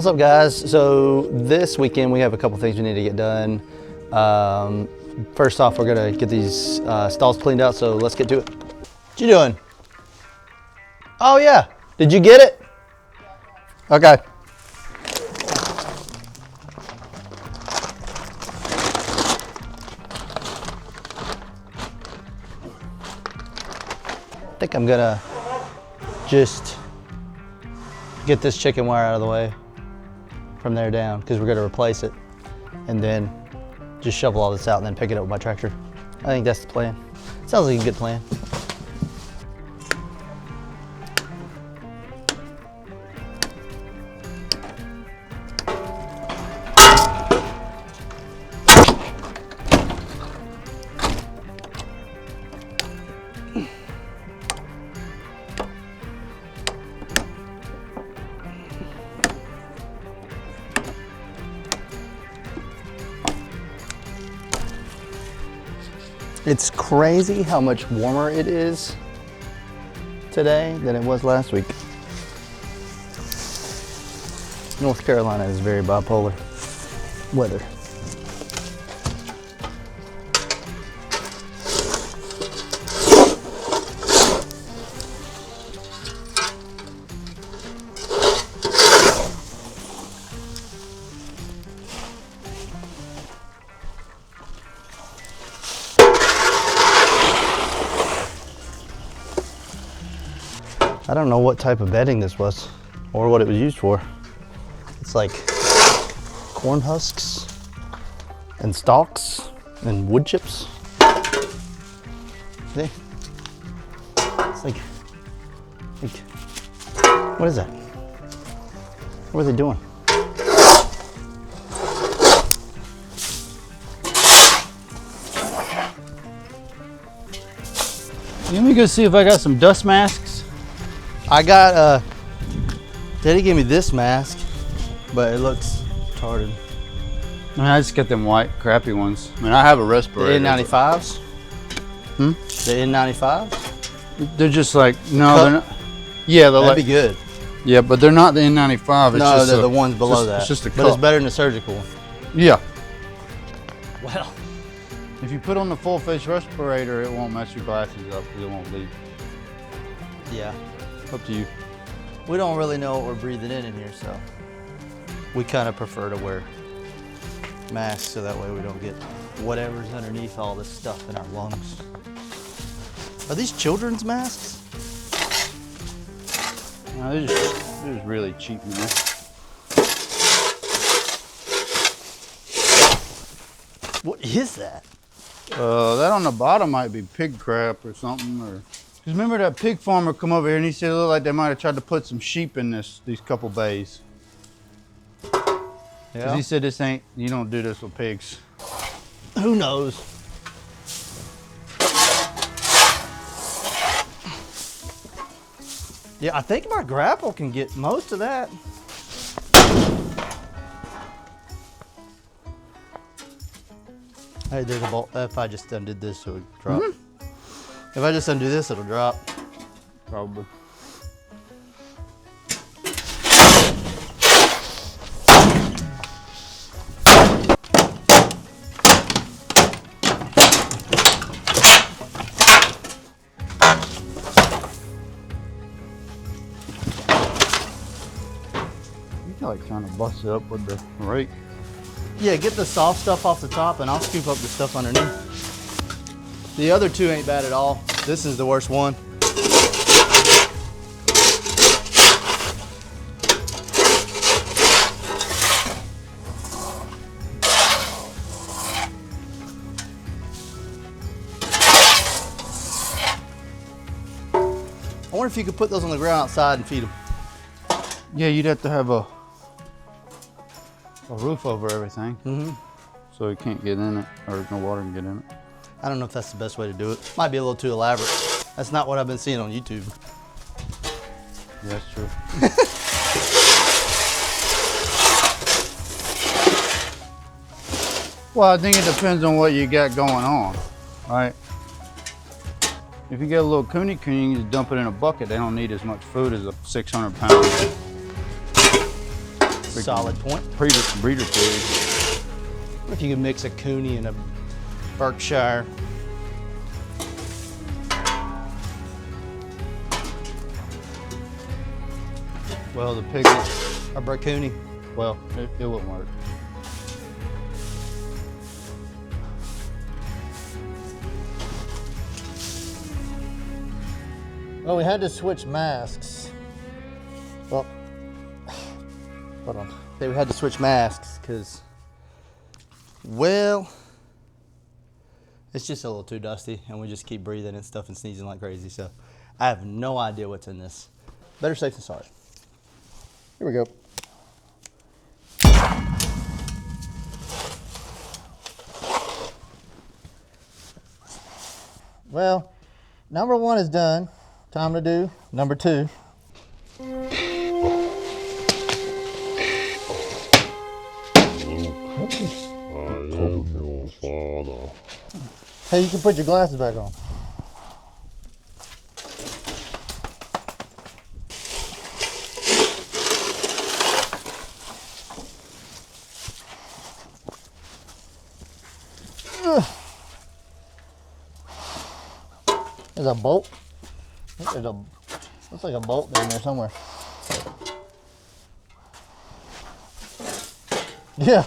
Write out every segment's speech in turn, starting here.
What's up, guys? So this weekend we have a couple things we need to get done. First off, we're gonna get these stalls cleaned out, so let's get to it. What you doing? Oh yeah, did you get it? Okay. I think I'm gonna just get this chicken wire out of the way from there down, because we're gonna replace it, and then just shovel all this out and then pick it up with my tractor. I think that's the plan. Sounds like a good plan. It's crazy how much warmer it is today than it was last week. North Carolina is very bipolar weather. I don't know what type of bedding this was or what it was used for. It's like corn husks and stalks and wood chips. See? It's like, what is that? What are they doing? Let me go see if I got some dust masks. I got, Daddy gave me this mask, but it looks retarded. I mean, I just got them white, crappy ones. I mean, I have a respirator. The N95s? Hmm? The N95s? They're just like, no, they're not. Yeah, they're That'd like, be good. yeah, but they're not the N95. It's No, just they're the ones below that. It's just a but it's cup. better than the surgical one. Yeah. Well, If you put on the full face respirator, it won't mess your glasses up. It won't leak. yeah. Up to you. We don't really know what we're breathing in here, so we kind of prefer to wear masks so that way we don't get whatever's underneath all this stuff in our lungs. Are these children's masks? No, they're just really cheap, man. What is that? That on the bottom might be pig crap or something, or. Cause remember that pig farmer come over here and he said it looked like they might have tried to put some sheep in these couple bays. Yeah. Cause he said you don't do this with pigs. Who knows? Yeah, I think my grapple can get most of that. Hey, there's a bolt. If I just undid this, it would drop. Mm-hmm. If I just undo this, it'll drop. Probably. You're like trying to bust it up with the rake. Yeah, get the soft stuff off the top and I'll scoop up the stuff underneath. The other two ain't bad at all. This is the worst one. I wonder if you could put those on the ground outside and feed them. Yeah, you'd have to have a roof over everything. Mm-hmm. So it can't get in it, or no water can get in it. I don't know if that's the best way to do it. Might be a little too elaborate. That's not what I've been seeing on YouTube. Yeah, that's true. Well, I think it depends on what you got going on, right? If you get a little coon, you can just dump it in a bucket. They don't need as much food as a 600 pound Solid point. Breeder pig. What if you could mix a Cooney and a Berkshire? Well, the pig, Or Berkoonie? well, it wouldn't work. Well, we had to switch masks. Well, hold on. They had to switch masks because, well, it's just a little too dusty and we just keep breathing and stuff and sneezing like crazy. So I have no idea what's in this. Better safe than sorry. Here we go. Well, number 1 is done. Time to do number 2. Hey, you can put your glasses back on. There's a bolt. Looks like a bolt down there somewhere. Yeah.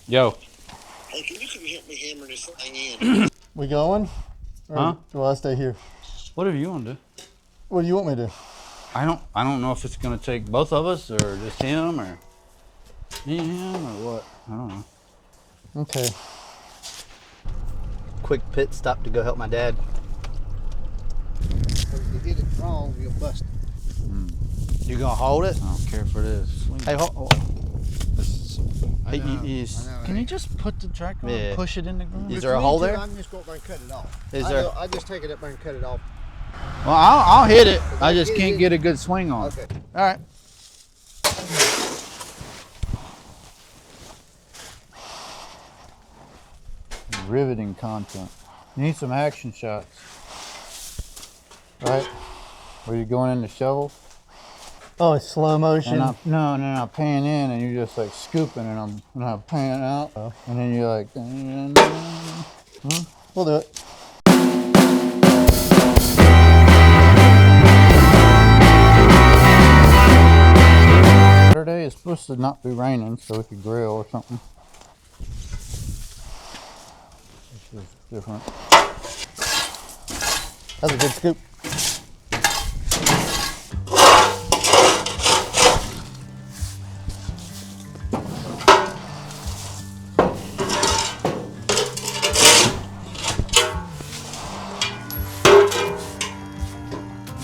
Yo. Hey, can you come help me hammer this thing in? We going? Or Huh? do I stay here? Whatever you want to do. What do you want me to do? I don't know if it's gonna take both of us or just him or me and him or what. I don't know. Okay. Quick pit stop to go help my dad. If you hit it wrong, you'll bust it. You gonna hold it? I don't care for this. Hey, hold. Hey, Can you just put the tractor on Yeah. and push it in the ground? Is there a hole there? I can just go up there and cut it off. Is there? I just take it up there and cut it off. Well, I'll hit it. I just Get can't it. get a good swing on it. Okay. All right. Riveting content. Need some action shots. Right? Where you're going in the shovel. Oh, it's slow motion. And I'm panning in and you're just like scooping and I'm panning out. And then you're like, We'll do it. Saturday is supposed to not be raining so we could grill or something. This is different. That's a good scoop.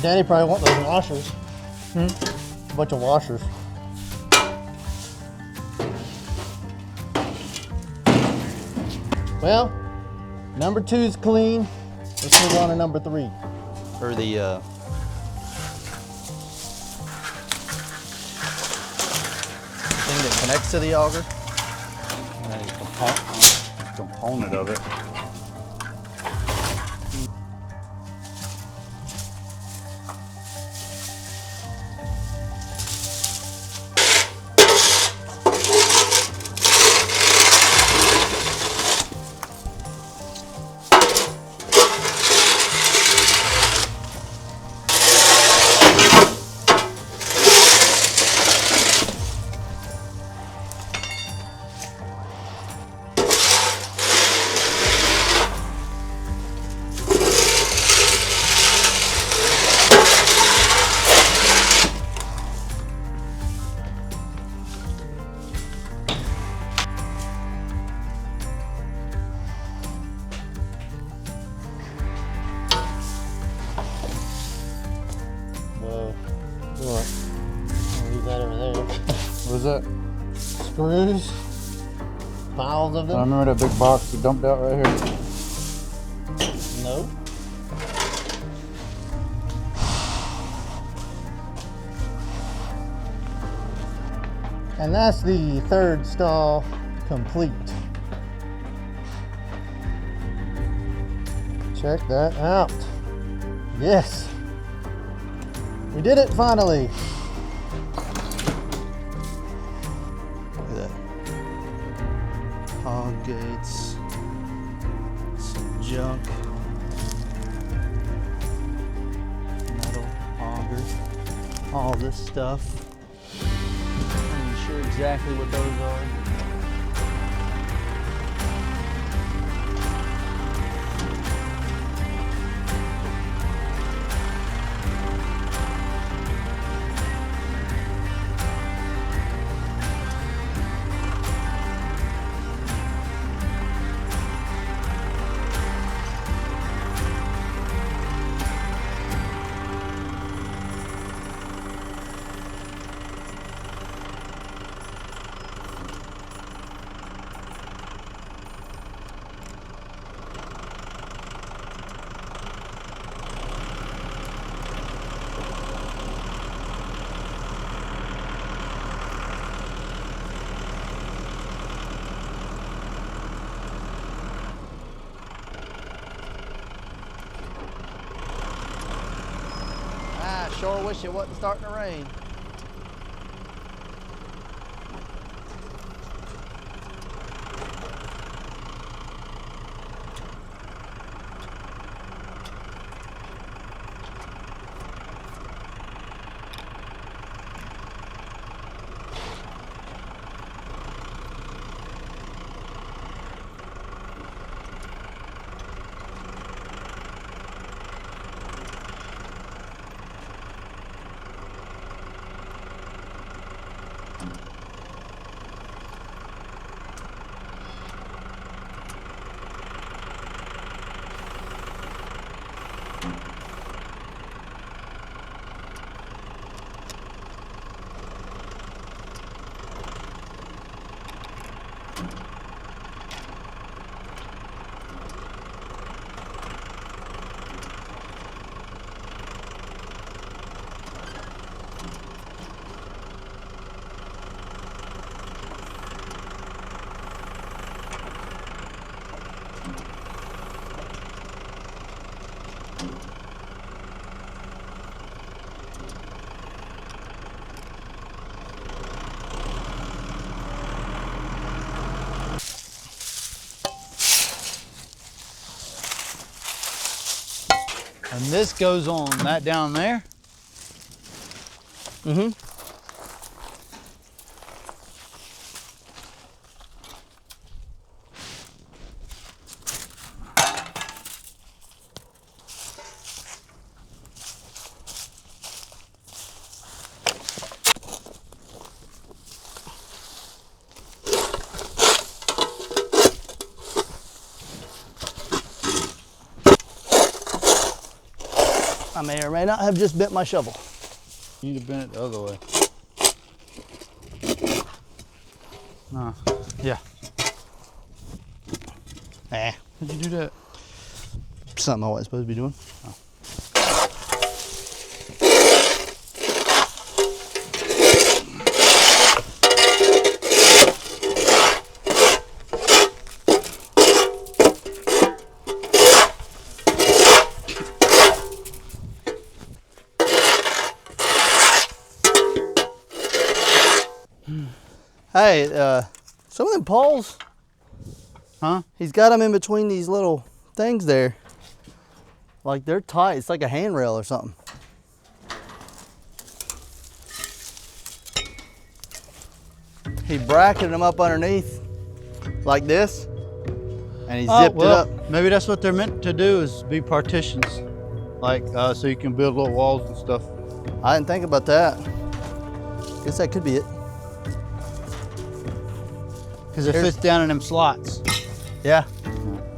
Daddy probably want those washers. A bunch of washers. Well, number 2 is clean. Let's move on to number 3. Or the thing that connects to the auger. Component of it. Whoa. Look. I'll leave that over there. What is that? Screws. Piles of I them. remember that big box we dumped out right here. No. And that's the 3rd stall complete. Check that out. Yes. We did it finally. Look at that. Hog gates. Some junk. Metal auger. All this stuff. I'm not sure exactly what those are. I sure wish it wasn't starting to rain. And this goes on that down there? Mm-hmm. I may or may not have just bent my shovel. You need to bend it the other way. No. Yeah. Eh, How'd you do that? something I wasn't supposed to be doing. Oh. Hey, some of them poles, Huh? he's got them in between these little things there. Like they're tight. It's like a handrail or something. He bracketed them up underneath like this, and he zipped it up. Maybe that's what they're meant to do, is be partitions. Like, so you can build little walls and stuff. I didn't think about that. Guess that could be it. Because it fits down in them slots. Yeah.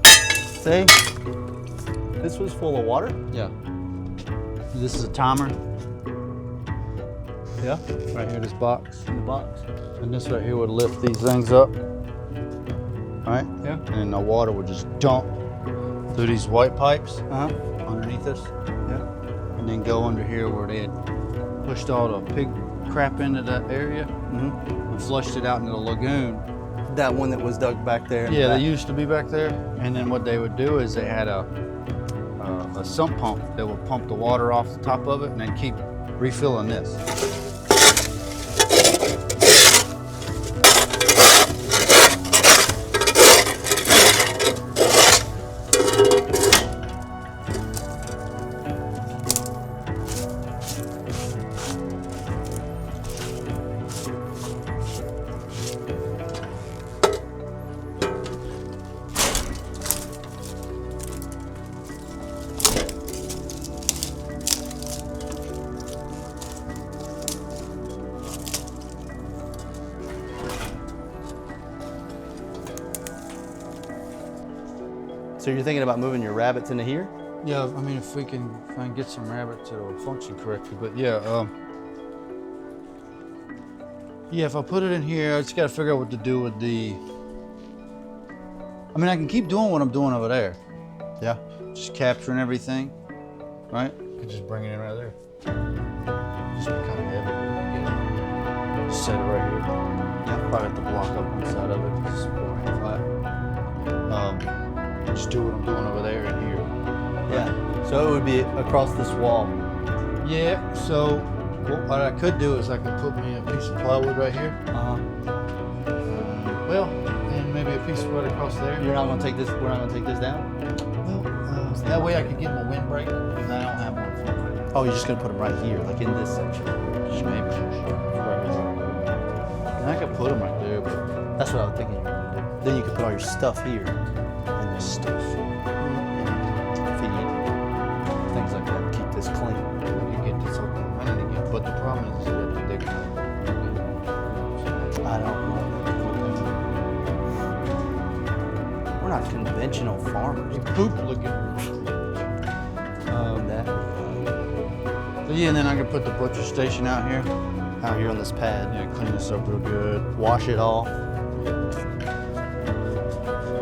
See? This was full of water. Yeah. This is a timer. Yeah. Right here, this box. In the box. And this right here would lift these things up. Right? Yeah. And then the water would just dump through these white pipes Uh-huh. underneath us. Yeah. And then go under here where they had pushed all the pig crap into that area Mm-hmm. and flushed it out into the lagoon. That one that was dug back there. in the Yeah, back. they used to be back there. And then what they would do is they had a a sump pump that will pump the water off the top of it and then keep refilling this. So you're thinking about moving your rabbits into here? Yeah, I mean, if I can get some rabbits, it'll function correctly. But yeah, yeah, if I put it in here, I just gotta figure out what to do with the. I mean, I can keep doing what I'm doing over there. Yeah. Just capturing everything, right? Could just bring it in right there. Just be kind of heavy. Just set it right here. Yeah, probably have to block up one side of it because it's pouring flat. Just do what I'm doing over there and here. Yeah. So it would be across this wall. Yeah. So what I could do is I could put me a piece of plywood right here. Well, and maybe a piece right across there. You're not gonna take this. We're not gonna take this down. Well, that way I could get my windbreak. And I don't have one for it. Oh, you're just gonna put them right here, like in this section. Just maybe. Right here. And I could put them right there, but That's what I was thinking you were gonna do. Then you could put all your stuff here, and this stuff, feed, things like that. Keep this clean. I could get this up and running again. But the problem is that they I don't know. We're not conventional farmers. poop looking. That So yeah, and then I could put the butcher station out here. out here on this pad. Yeah, clean this up real good. Wash it all.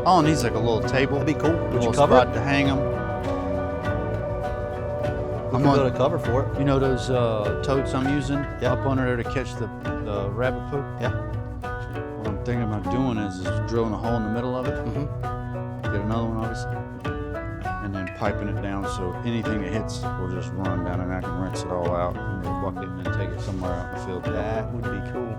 All it needs like a little table. That'd be cool. A Would little you cover spot it? to hang them. We I'm can on- build a cover for it. You know those totes I'm using Yeah. up under there to catch the rabbit poop? Yeah. What I'm thinking about doing is drilling a hole in the middle of it. Get another one, obviously. And then piping it down so anything that hits will just run down and I can rinse it all out in the bucket and then take it somewhere out in the field. That would be cool.